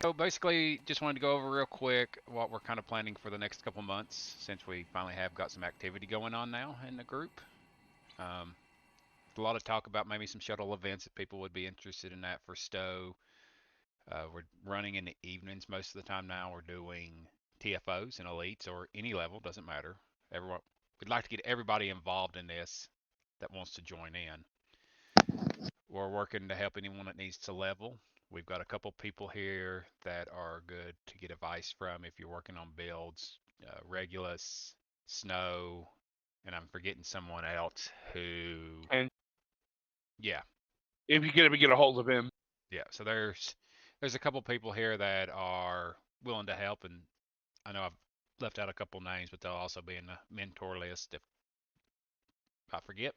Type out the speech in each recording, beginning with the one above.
So basically, just wanted to go over real quick what we're kind of planning for the next couple months since we finally have got some activity going on now in the group. Um, a lot of talk about maybe some shuttle events that people would be interested in that for Stowe. We're running in the evenings most of the time now. We're doing TFOs and elites or any level, doesn't matter. Everyone, we'd like to get everybody involved in this that wants to join in. We're working to help anyone that needs to level. We've got a couple people here that are good to get advice from if you're working on builds. Regulus, Snow, and I'm forgetting someone else who, And yeah, if you get a hold of him. yeah. So there's a couple people here that are willing to help, and I know I've left out a couple names, but they'll also be in the mentor list if I forget.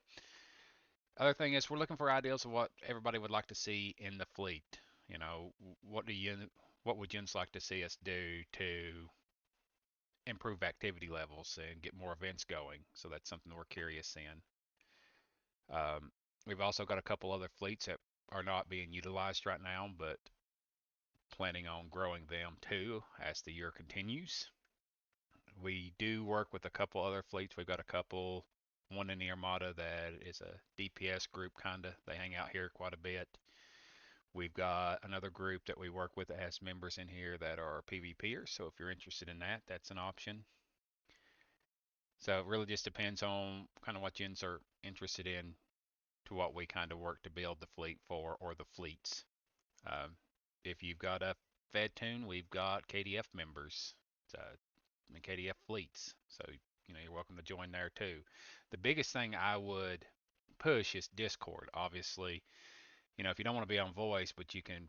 Other thing is we're looking for ideas of what everybody would like to see in the fleet. You know, what would yins like to see us do to improve activity levels and get more events going? So that's something we're curious in. We've also got a couple other fleets that are not being utilized right now, but planning on growing them too as the year continues. We do work with a couple other fleets. We've got a couple, one in the Armada that is a DPS group, kind of. They hang out here quite a bit. We've got another group that we work with that has members in here that are PvPers. So if you're interested in that, that's an option. So it really just depends on kind of what gens are interested in to what we kind of work to build the fleet for or the fleets. Um, if you've got a Fed tune, we've got KDF members. The KDF fleets. So, you're welcome to join there too. The biggest thing I would push is Discord. Obviously, if you don't want to be on voice, but you can,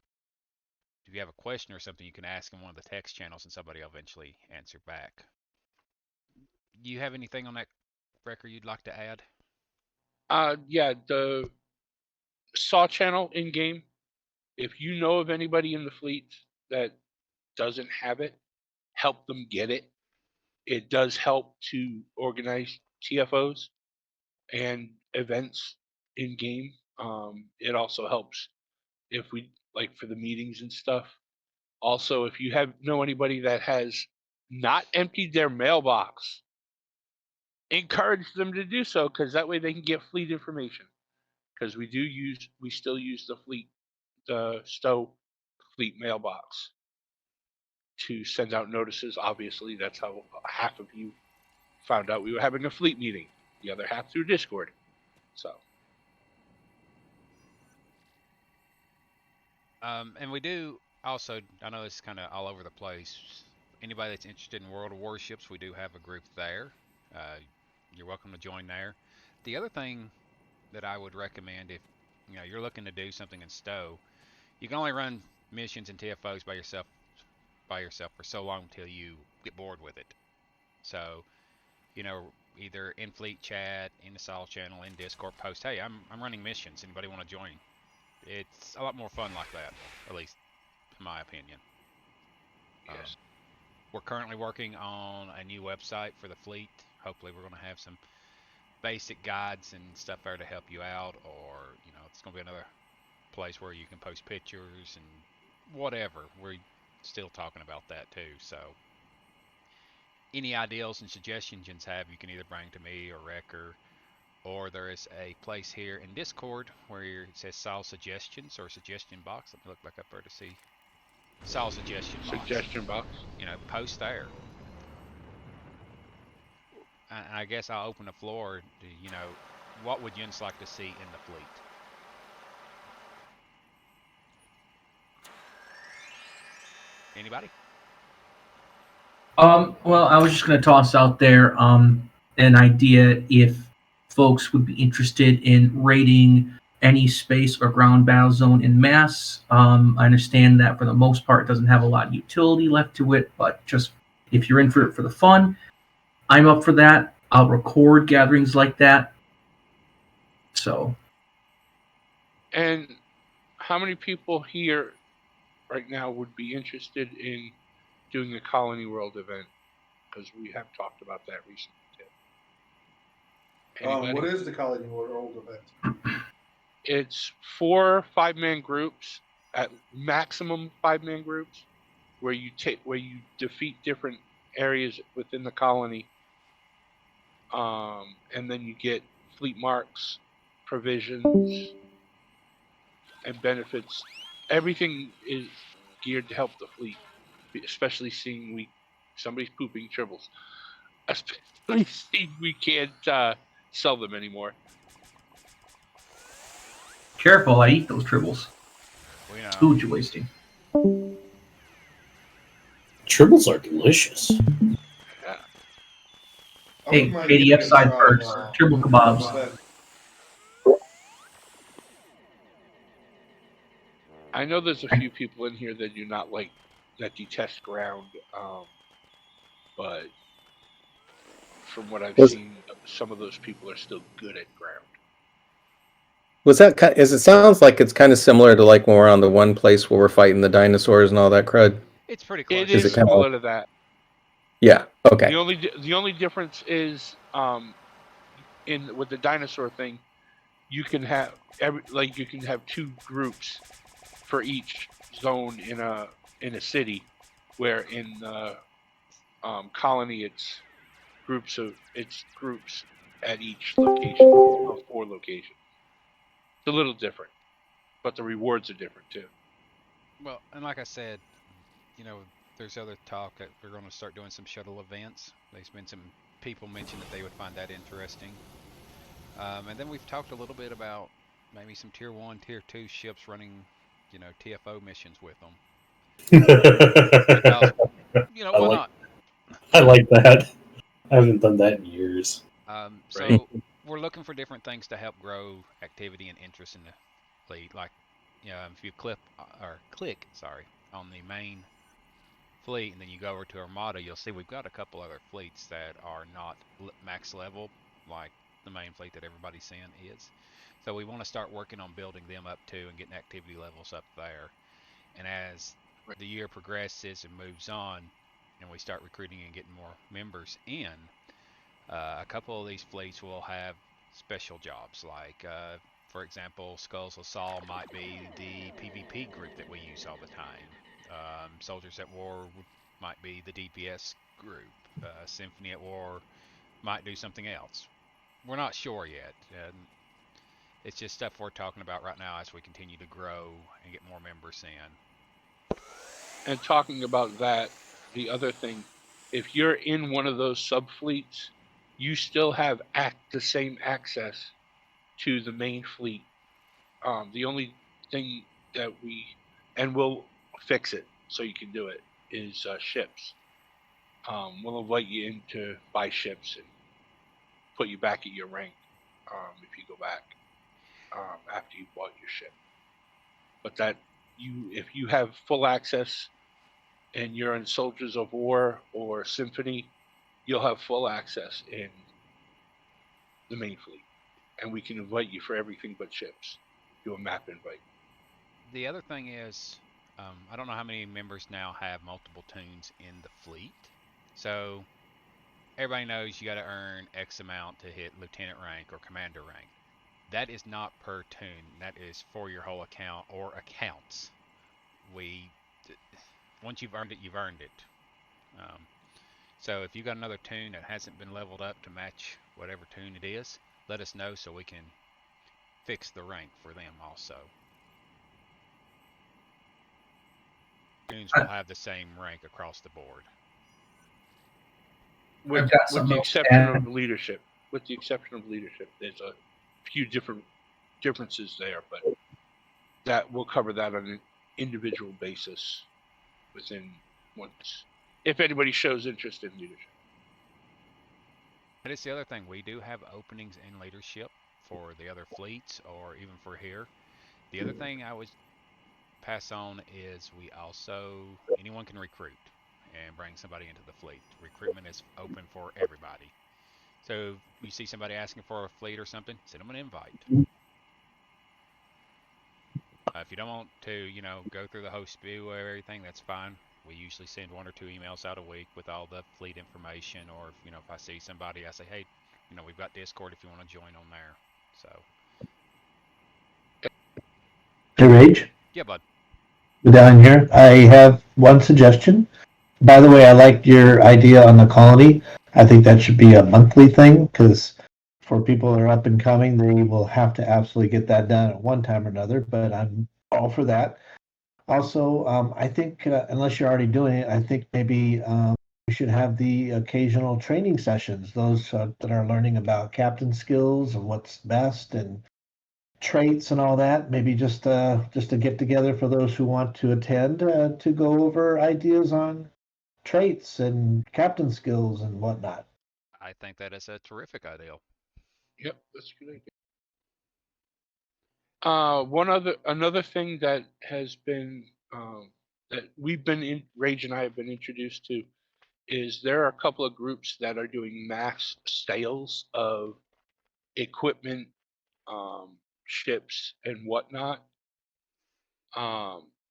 if you have a question or something, you can ask in one of the text channels and somebody will eventually answer back. You have anything on that record you'd like to add? Yeah, the Saw channel in game. If you know of anybody in the fleet that doesn't have it, help them get it. It does help to organize TFOs and events in game. It also helps if we like for the meetings and stuff. Also, if you have know anybody that has not emptied their mailbox, encourage them to do so because that way they can get fleet information. Because we still use the Stowe fleet mailbox to send out notices. Obviously, that's how half of you found out we were having a fleet meeting. The other half through Discord. So And we do also, I know this is kind of all over the place. Anybody that's interested in World of Warships, we do have a group there. Uh, you're welcome to join there. The other thing that I would recommend if you're looking to do something in Stowe, you can only run missions and TFOs by yourself for so long until you get bored with it. So, either in fleet chat, in the Sol channel, in Discord, post, hey, I'm running missions. Anybody want to join? It's a lot more fun like that, at least in my opinion. Um, yes, we're currently working on a new website for the fleet. Hopefully, we're going to have some basic guides and stuff there to help you out, or it's going to be another place where you can post pictures and whatever. We're still talking about that too. So, any ideas and suggestions you have, you can either bring to me or Wrecker, or there is a place here in Discord where it says Sol Suggestions or Suggestion Box. Let me look back up there to see. Sol Suggestion Box. suggestion box. Post there. I guess I'll open the floor to, what would you like to see in the fleet? Anybody? Well, I was just going to toss out there an idea if folks would be interested in raiding any space or ground battle zone in mass. I understand that for the most part, it doesn't have a lot of utility left to it, but just if you're in for it for the fun, I'm up for that. I'll record gatherings like that. So, And how many people here right now would be interested in doing the Colony World event? Because we have talked about that recently too. What Anybody? is the Colony World event? It's 4 5-man groups at maximum 5-man groups. where you defeat different areas within the colony, and then you get fleet marks, provisions, and benefits. Everything is geared to help the fleet, especially seeing somebody's pooping tribbles. Especially seeing we can't sell them anymore. Careful, I eat those tribbles. We know. Food you're wasting. Tribbles are delicious. Yeah. I Hey, wouldn't mind KDF giving it a side try, perks. Tribble kebabs. that- I know there's a few people in here that do not like, that detest ground, but from what I've seen, some of those people are still good at ground. Was that kind? It sounds like it's kind of similar to like when we're on the one place where we're fighting the dinosaurs and all that crud. It's pretty close. It Is is it kinda similar to that. Yeah. Okay. The only difference is with the dinosaur thing, you can have you can have 2 groups for each zone in a city, where in the colony it's groups at each location, or 4 locations. It's a little different, but the rewards are different too. Well, and like I said, you know, there's other talk that we're going to start doing some shuttle events. There's been some people mention that they would find that interesting. And then we've talked a little bit about maybe some tier 1, tier 2 ships running, you know, TFO missions with them. Because, you know, why not? I like that. I haven't done that in years. So Right. we're looking for different things to help grow activity and interest in the fleet. Like, you know, if you click on the main fleet and then you go over to Armada, you'll see we've got a couple other fleets that are not max level, like the main fleet that everybody's seeing is. So we want to start working on building them up too and getting activity levels up there. And as the year progresses and moves on, and we start recruiting and getting more members in, a couple of these fleets will have special jobs. Like, for example, Skulls of Saul might be the PvP group that we use all the time. Soldiers at War might be the DPS group. Symphony at War might do something else. We're not sure yet. It's just stuff we're talking about right now as we continue to grow and get more members in. And talking about that, the other thing, if you're in one of those sub fleets, you still have the same access to the main fleet. The only thing that we'll fix it so you can do it, is ships. We'll invite you in to buy ships and put you back at your rank if you go back after you bought your ship. But if you have full access and you're in Soldiers of War or Symphony, you'll have full access in the main fleet, and we can invite you for everything but ships. Do a map invite. The other thing is, I don't know how many members now have multiple tunes in the fleet. So everybody knows you got to earn X amount to hit lieutenant rank or commander rank. That is not per tune. That is for your whole account or accounts. Once you've earned it, you've earned it. So if you got another tune that hasn't been leveled up to match whatever tune it is, let us know so we can fix the rank for them also. Tunes will have the same rank across the board. With got the something exception to of leadership. With the exception of leadership, there's a few differences there, but that we'll cover that on an individual basis if anybody shows interest in leadership. That is the other thing. We do have openings in leadership for the other fleets or even for here. The other thing I would pass on is anyone can recruit and bring somebody into the fleet. Recruitment is open for everybody. So you see somebody asking for a fleet or something, send them an invite. If you don't want to, go through the whole spiel or everything, that's fine. We usually send 1 or 2 emails out a week with all the fleet information, or if I see somebody, I say, hey, we've got Discord if you want to join on there. So. Hey, Rage. Yeah, bud. down here. I have one suggestion. By the way, I liked your idea on the colony. I think that should be a monthly thing because for people that are up and coming, they will have to absolutely get that done at one time or another. But I'm all for that. Also, I think unless you're already doing it, I think maybe we should have the occasional training sessions. Those that are learning about captain skills and what's best and traits and all that. Maybe just a get together for those who want to attend to go over ideas on traits and captain skills and whatnot. I think that is a terrific idea. Yep, that's a good idea. Another thing that has been that we've been in, Rage and I have been introduced to, is there are a couple of groups that are doing mass sales of equipment, ships, and whatnot.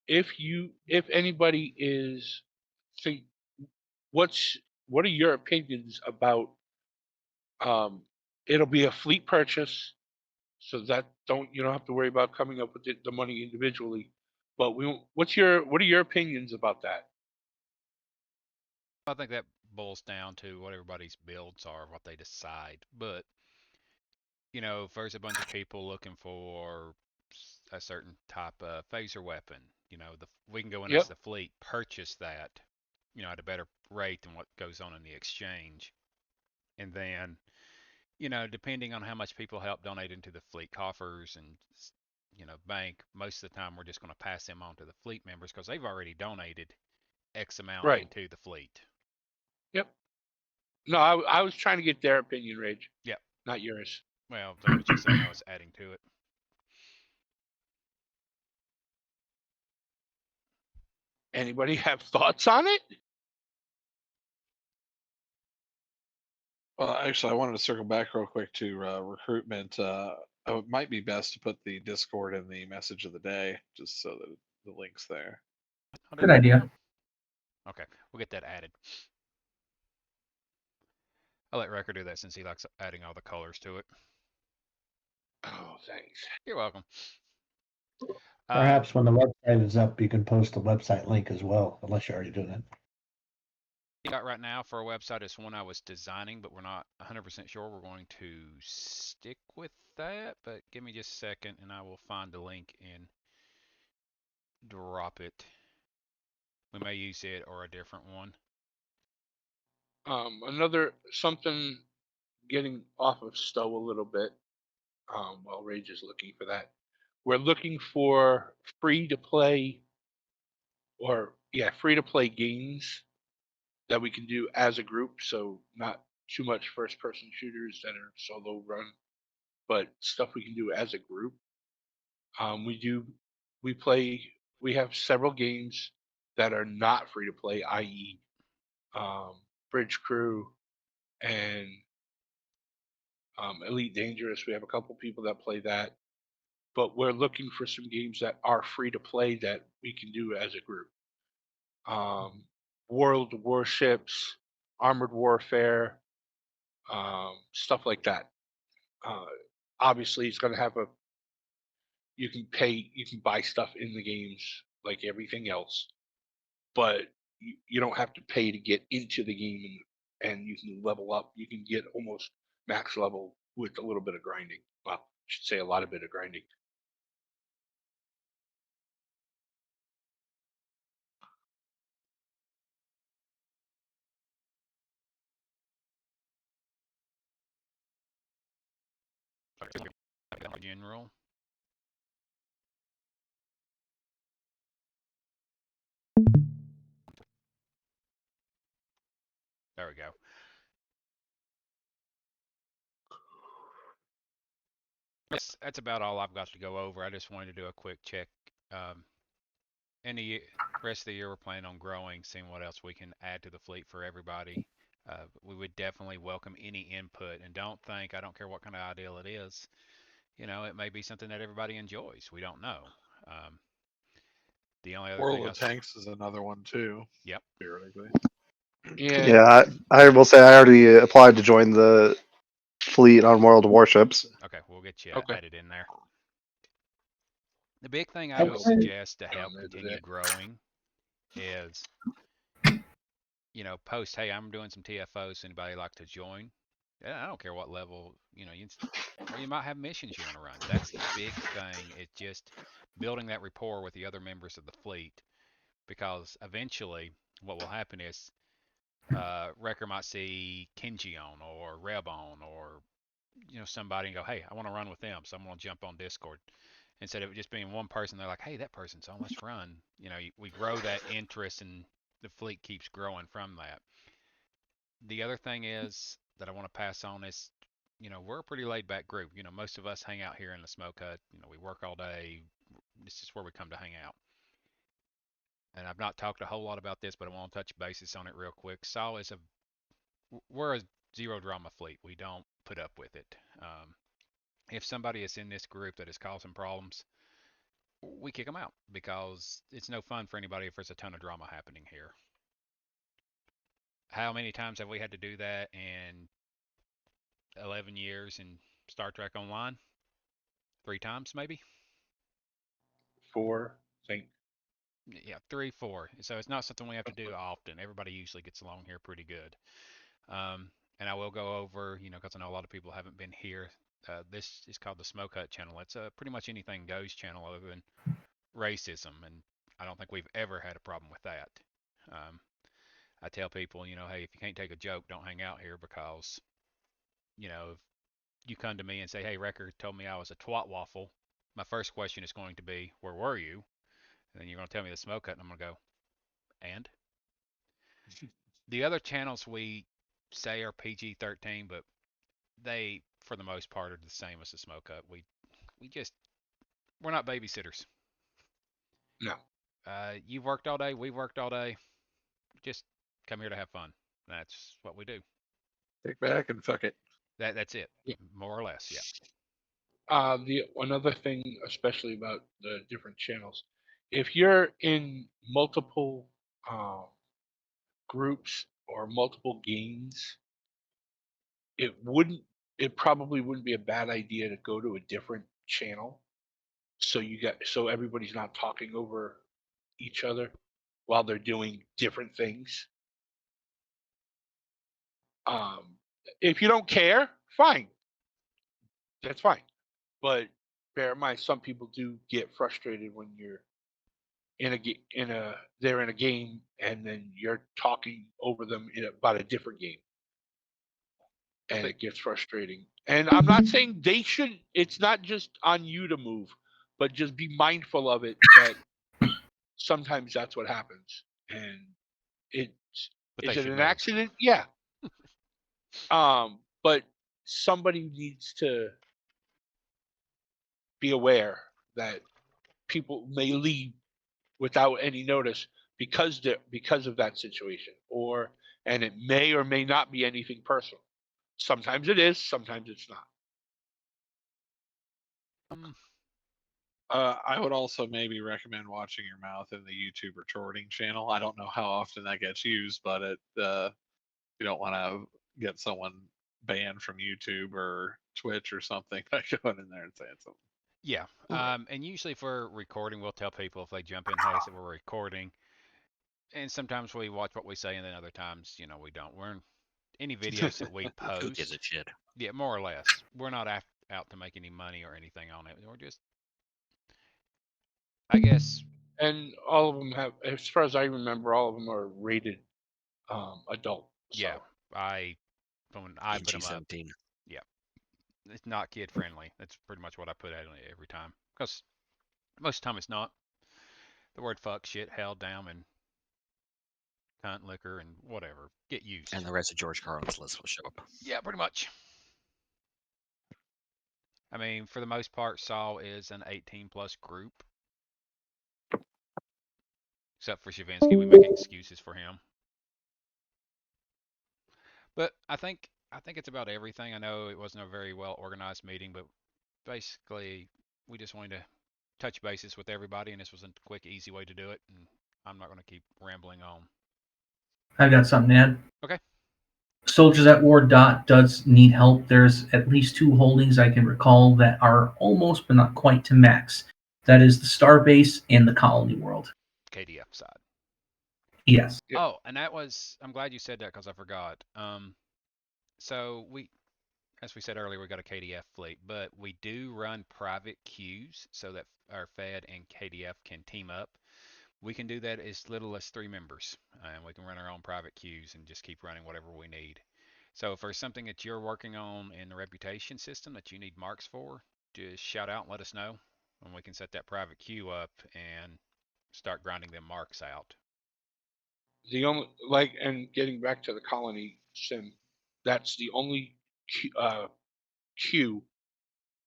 If anybody is think, what are your opinions about? It'll be a fleet purchase, so that you don't have to worry about coming up with the money individually. But what are your opinions about that? I think that boils down to what everybody's builds are, what they decide. But if there's a bunch of people looking for a certain type of phaser weapon, we can go in as Yep. the fleet, purchase that, at a better rate than what goes on in the exchange, and then, depending on how much people help donate into the fleet coffers and bank, most of the time we're just going to pass them on to the fleet members because they've already donated X amount Right. into the fleet. Yep. No, I was trying to get their opinion, Rage. Yep. Not yours. Well, that was just something I was adding to it. Anybody have thoughts on it? Well, actually, I wanted to circle back real quick to recruitment. It might be best to put the Discord in the message of the day, just so that the link's there. Good idea. Okay, we'll get that added. I'll let Wrecker do that since he likes adding all the colors to it. Oh, thanks. You're welcome. Perhaps when the website is up, you can post the website link as well, unless you're already doing it. Got right now for a website is one I was designing, but we're not 100% sure we're going to stick with that. But give me just a second and I will find the link and drop it. We may use it or a different one. Another something getting off of Stowe a little bit, while Rage is looking for that. We're looking for free to play games that we can do as a group, so not too much first person shooters that are solo run, but stuff we can do as a group. We have several games that are not free to play, i.e., Bridge Crew and Elite Dangerous. We have a couple people that play that, but we're looking for some games that are free to play that we can do as a group. World Warships, Armored Warfare, stuff like that. Obviously, it's going to have you can buy stuff in the games like everything else, but you don't have to pay to get into the game, and you can level up. You can get almost max level with a little bit of grinding. Well, I should say a lot of bit of grinding. General. There we go. That's about all I've got to go over. I just wanted to do a quick check. Any rest of the year we're planning on growing, seeing what else we can add to the fleet for everybody. We would definitely welcome any input, and I don't care what kind of ideal it is. It may be something that everybody enjoys. We don't know. The only other World thing of Tanks is another one too. Yep. Theoretically. Yeah, I will say I already applied to join the fleet on World of Warships. Okay, we'll get you Okay. added in there. The big thing I I would was- suggest to help Comment to continue that. growing is, post, hey, I'm doing some TFOs. Anybody like to join? Yeah, I don't care what level, or you might have missions you want to run. That's the big thing. It's just building that rapport with the other members of the fleet, because eventually what will happen is Wrecker might see Kenji on or Reb on or somebody and go, hey, I want to run with them, so I'm going to jump on Discord. Instead of it just being one person, they're like, hey, that person's on, let's run. We grow that interest and the fleet keeps growing from that. The other thing is that I want to pass on is, we're a pretty laid back group. Most of us hang out here in the smoke hut. We work all day. This is where we come to hang out. And I've not talked a whole lot about this, but I want to touch bases on it real quick. We're a zero drama fleet. We don't put up with it. If somebody is in this group that is causing problems, we kick them out, because it's no fun for anybody if there's a ton of drama happening here. How many times have we had to do that in 11 years in Star Trek Online? 3 times, maybe? 4, I think. Yeah, 3, 4. So it's not something we have to do often. Everybody usually gets along here pretty good. And I will go over, because I know a lot of people haven't been here. This is called the Smoke Hut channel. It's a pretty much anything goes channel other than racism, and I don't think we've ever had a problem with that. I tell people, hey, if you can't take a joke, don't hang out here, because, if you come to me and say, hey, Wrecker told me I was a twat waffle, my first question is going to be, where were you? And then you're going to tell me the Smoke Hut, and I'm going to go, and? The other channels we say are PG-13, but they, for the most part, are the same as the Smoke Hut. We're not babysitters. No. You've worked all day, we've worked all day. Just come here to have fun. That's what we do. Kick back and fuck it. That's it, Yeah. more or less, yeah. Another thing, especially about the different channels, if you're in multiple groups or multiple games, it probably wouldn't be a bad idea to go to a different channel, so everybody's not talking over each other while they're doing different things. If you don't care, fine, that's fine. But bear in mind, some people do get frustrated when you're they're in a game and then you're talking over them about a different game, and it gets frustrating. And I'm not saying they should. It's not just on you to move, but just be mindful of it. That sometimes that's what happens, and is it an accident? Yeah. But somebody needs to be aware that people may leave without any notice because of that situation, and it may or may not be anything personal. Sometimes it is, sometimes it's not. I would also maybe recommend watching your mouth in the YouTube retorting channel. I don't know how often that gets used, but you don't want to get someone banned from YouTube or Twitch or something by going in there and saying something. Yeah. And usually if we're recording, we'll tell people if they jump in, hey, so we're recording. And sometimes we watch what we say, and then other times, we don't. We're in any videos that we post. Who gives a shit? Yeah, more or less. We're not out to make any money or anything on it. We're just, I guess. And all of them have, as far as I remember, all of them are rated adult. So. Yeah, when I put them up. Yeah, it's not kid friendly. That's pretty much what I put out every time. Because most of the time it's not. The word fuck, shit, hell, damn, and cunt, liquor, and whatever get used. And the rest of George Carlin's list will show up. Yeah, pretty much. I mean, for the most part, Saul is an 18+ group. Except for Shavinsky, we make excuses for him. But I think it's about everything. I know it wasn't a very well organized meeting, but basically we just wanted to touch bases with everybody, and this was a quick, easy way to do it. And I'm not going to keep rambling on. I got something to add. Okay. Soldiers at War does need help. There's at least 2 holdings I can recall that are almost but not quite to max. That is the Starbase and the Colony World. KDF side. Yes. Yep. Oh, and that was, I'm glad you said that because I forgot. So as we said earlier, we got a KDF fleet, but we do run private queues so that our Fed and KDF can team up. We can do that as little as 3 members, and we can run our own private queues and just keep running whatever we need. So if there's something that you're working on in the reputation system that you need marks for, just shout out and let us know, and we can set that private queue up and start grinding them marks out. The only and getting back to the colony sim, that's the only queue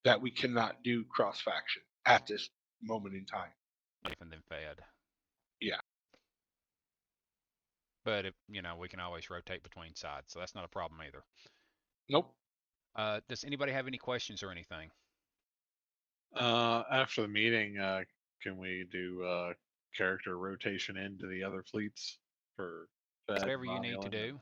that we cannot do cross faction at this moment in time. And then Fed. Yeah. But we can always rotate between sides, so that's not a problem either. Nope. Does anybody have any questions or anything? After the meeting, can we do character rotation into the other fleets for Fed Whatever and you need to Romulan? do.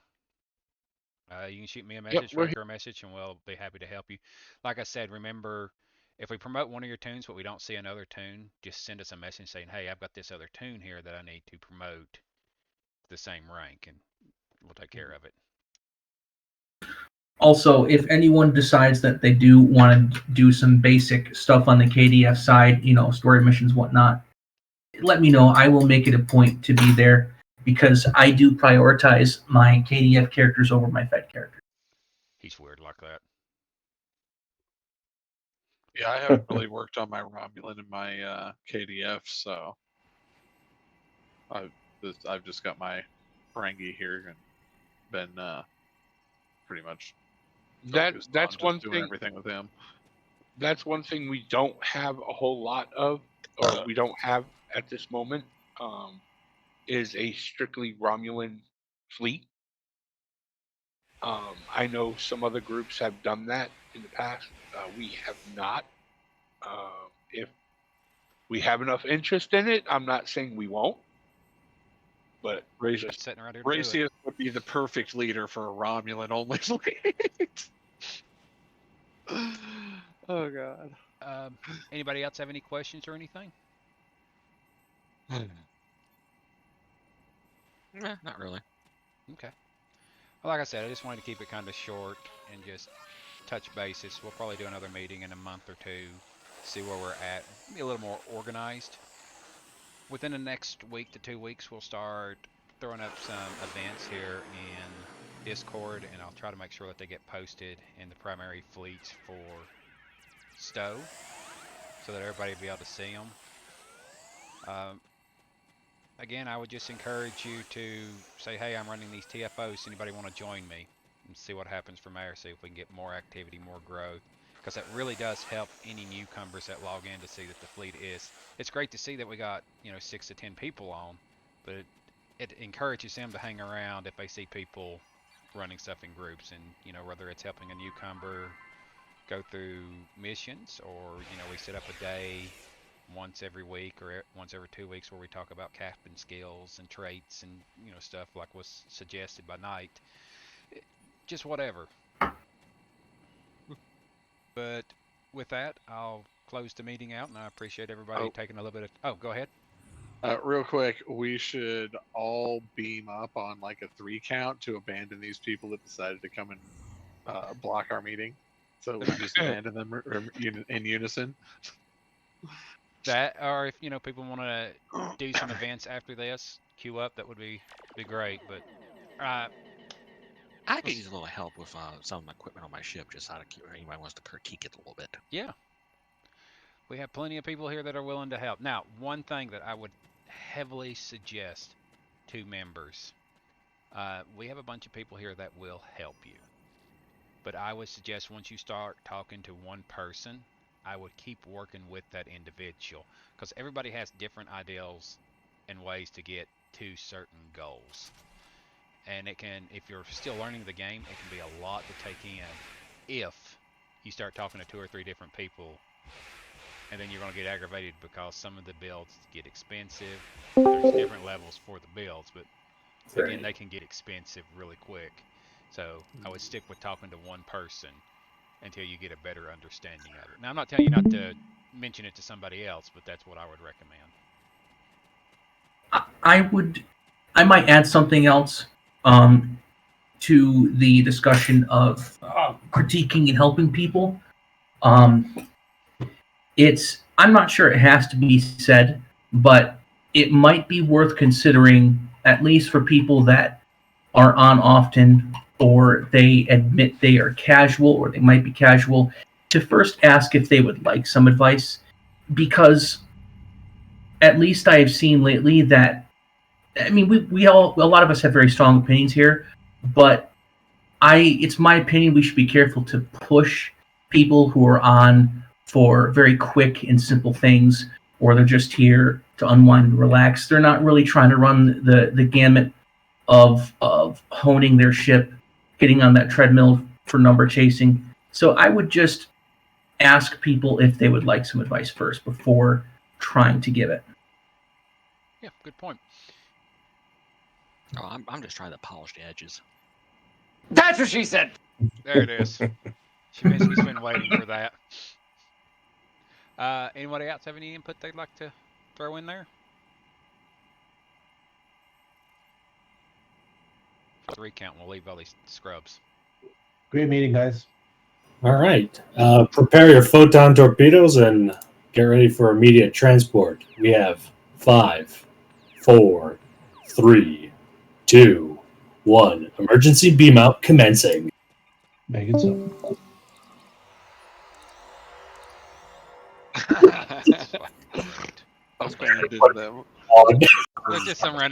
You can shoot me a message, we're Riker a message, and we'll be happy to help you. Like I said, remember, if we promote one of your tunes but we don't see another tune, just send us a message saying, hey, I've got this other tune here that I need to promote the same rank, and we'll take care of it. Also, if anyone decides that they do want to do some basic stuff on the KDF side, story missions, whatnot, let me know. I will make it a point to be there because I do prioritize my KDF characters over my Fed characters. He's weird like that. Yeah, I haven't really worked on my Romulan and my KDF, so I've just got my Ferengi here and been pretty much that's one doing thing. everything with him. That's one thing we don't have a whole lot of, or we don't have at this moment, is a strictly Romulan fleet. I know some other groups have done that in the past. We have not. If we have enough interest in it, I'm not saying we won't. But Just sitting around here to do it. Racius would be the perfect leader for a Romulan only fleet. Oh god. Anybody else have any questions or anything? Nah, not really. Okay. Well, like I said, I just wanted to keep it kind of short and just touch bases. We'll probably do another meeting in a month or two, see where we're at, be a little more organized. Within the next week to 2 weeks, we'll start throwing up some events here in Discord, and I'll try to make sure that they get posted in the primary fleets for Stowe, so that everybody will be able to see them. Again, I would just encourage you to say, hey, I'm running these TFOs. Anybody want to join me? And see what happens from there. See if we can get more activity, more growth. Because that really does help any newcomers that log in to see that the fleet is. It's great to see that we got 6 to 10 people on, but it encourages them to hang around if they see people running stuff in groups, and whether it's helping a newcomer go through missions, or we set up a day once every week or once every 2 weeks where we talk about captain skills and traits and stuff like was suggested by Knight. Just whatever. But with that, I'll close the meeting out, and I appreciate everybody taking a little bit of... Oh, go ahead. Real quick, we should all beam up on like a 3 count to abandon these people that decided to come and block our meeting. So we just abandon them in unison. That, or if people want to do some events after this, queue up, that would be great. But I could use a little help with some of my equipment on my ship, just out of anybody wants to critique it a little bit. Yeah, we have plenty of people here that are willing to help. Now, one thing that I would heavily suggest to members, we have a bunch of people here that will help you, but I would suggest once you start talking to one person, I would keep working with that individual, because everybody has different ideals and ways to get to certain goals. And it can, if you're still learning the game, it can be a lot to take in if you start talking to 2 or 3 different people, and then you're going to get aggravated because some of the builds get expensive. There's different levels for the builds, but again, they can get expensive really quick. So I would stick with talking to one person until you get a better understanding of it. Now, I'm not telling you not to mention it to somebody else, but that's what I would recommend. I might add something else to the discussion of critiquing and helping people. I'm not sure it has to be said, but it might be worth considering, at least for people that are on often, or they admit they are casual, or they might be casual, to first ask if they would like some advice, because at least I have seen lately that, I mean, a lot of us have very strong opinions here, but it's my opinion we should be careful to push people who are on for very quick and simple things, or they're just here to unwind and relax. They're not really trying to run the gamut of honing their ship, getting on that treadmill for number chasing. So I would just ask people if they would like some advice first before trying to give it. Yeah, good point. Oh, I'm just trying to polish the edges. That's what she said. There it is. She's been waiting for that. Anybody else have any input they'd like to throw in there? For the recount, we'll leave all these scrubs. Great meeting, guys. All right. Prepare your photon torpedoes and get ready for immediate transport. We have 5, 4, 3, 2, 1. Emergency beam out commencing. Make it so. I was going to do them. There's just some random